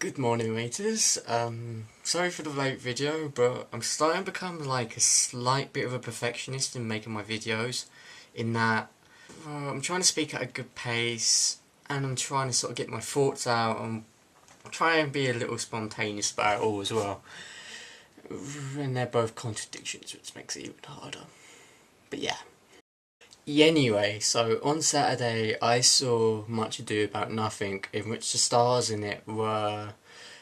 Good morning, waiters. Sorry for the late video, but I'm starting to become like a slight bit of a perfectionist in making my videos, in that I'm trying to speak at a good pace, and I'm trying to sort of get my thoughts out, and try and be a little spontaneous about it all as well. And they're both contradictions, which makes it even harder. But yeah. Anyway, so on Saturday I saw Much Ado About Nothing, in which the stars in it were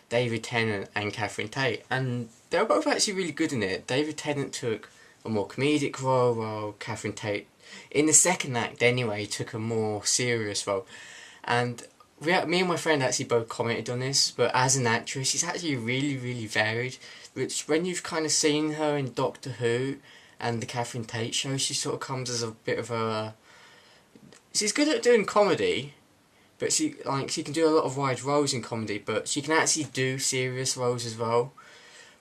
David Tennant and Catherine Tate, and they were both actually really good in it. David Tennant took a more comedic role, while Catherine Tate, in the second act anyway, took a more serious role. And me and my friend actually both commented on this, but as an actress, she's actually really varied. Which, when you've kind of seen her in Doctor Who and the Catherine Tate show, she sort of comes as a bit of a... She's good at doing comedy, but she can do a lot of wide roles in comedy, but she can actually do serious roles as well,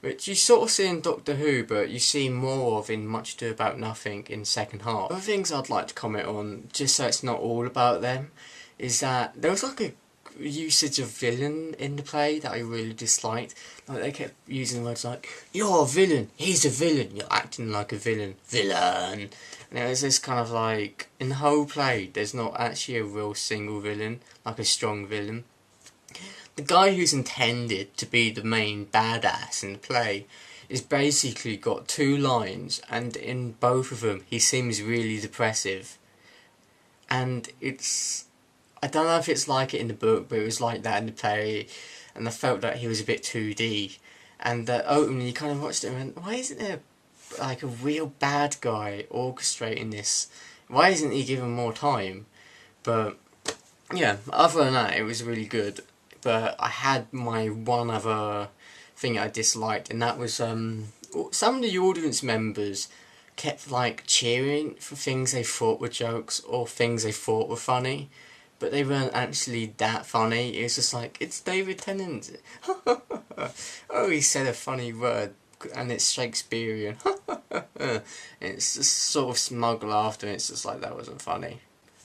which you sort of see in Doctor Who, but you see more of in Much Ado About Nothing in the second half. Other things I'd like to comment on, just so it's not all about them, is that there was like a usage of villain in the play that I really disliked. Like, they kept using words like, "You're a villain, he's a villain, you're acting like a villain, villain." And it was this kind of like, in the whole play, there's not actually a real single villain, like a strong villain. The guy who's intended to be the main badass in the play is basically got two lines, and in both of them he seems really depressive. And I don't know if it's like it in the book, but it was like that in the play, and I felt that he was a bit 2D. And ultimately you kind of watched it and went, why isn't there like a real bad guy orchestrating this? Why isn't he given more time? But yeah, other than that, it was really good. But I had my one other thing I disliked, and that was some of the audience members kept like cheering for things they thought were jokes or things they thought were funny, but they weren't actually that funny. It was just like, it's David Tennant. Oh, he said a funny word, and it's Shakespearean. It's just sort of smug laughter, and it's just like, that wasn't funny.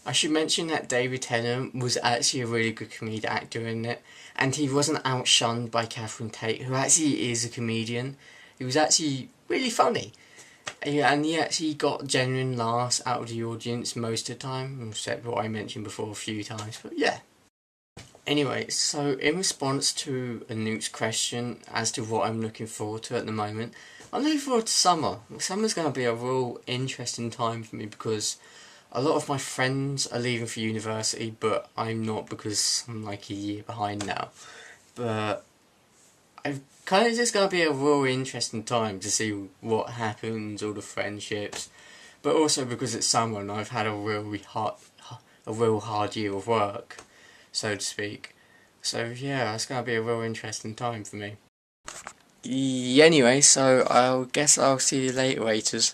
I should mention that David Tennant was actually a really good comedic actor in it, and he wasn't outshunned by Catherine Tate, who actually is a comedian. He was actually really funny. And he actually got genuine laughs out of the audience most of the time, except what I mentioned before a few times, but yeah. Anyway, so in response to Anoop's question as to what I'm looking forward to at the moment, I'm looking forward to summer. Summer's going to be a real interesting time for me because a lot of my friends are leaving for university, but I'm not, because I'm like a year behind now. But I've kind of just going to be a real interesting time to see what happens, all the friendships, but also because it's summer and I've had a real hard year of work, so to speak. So yeah, it's going to be a real interesting time for me. Anyway, so I guess I'll see you later, waiters.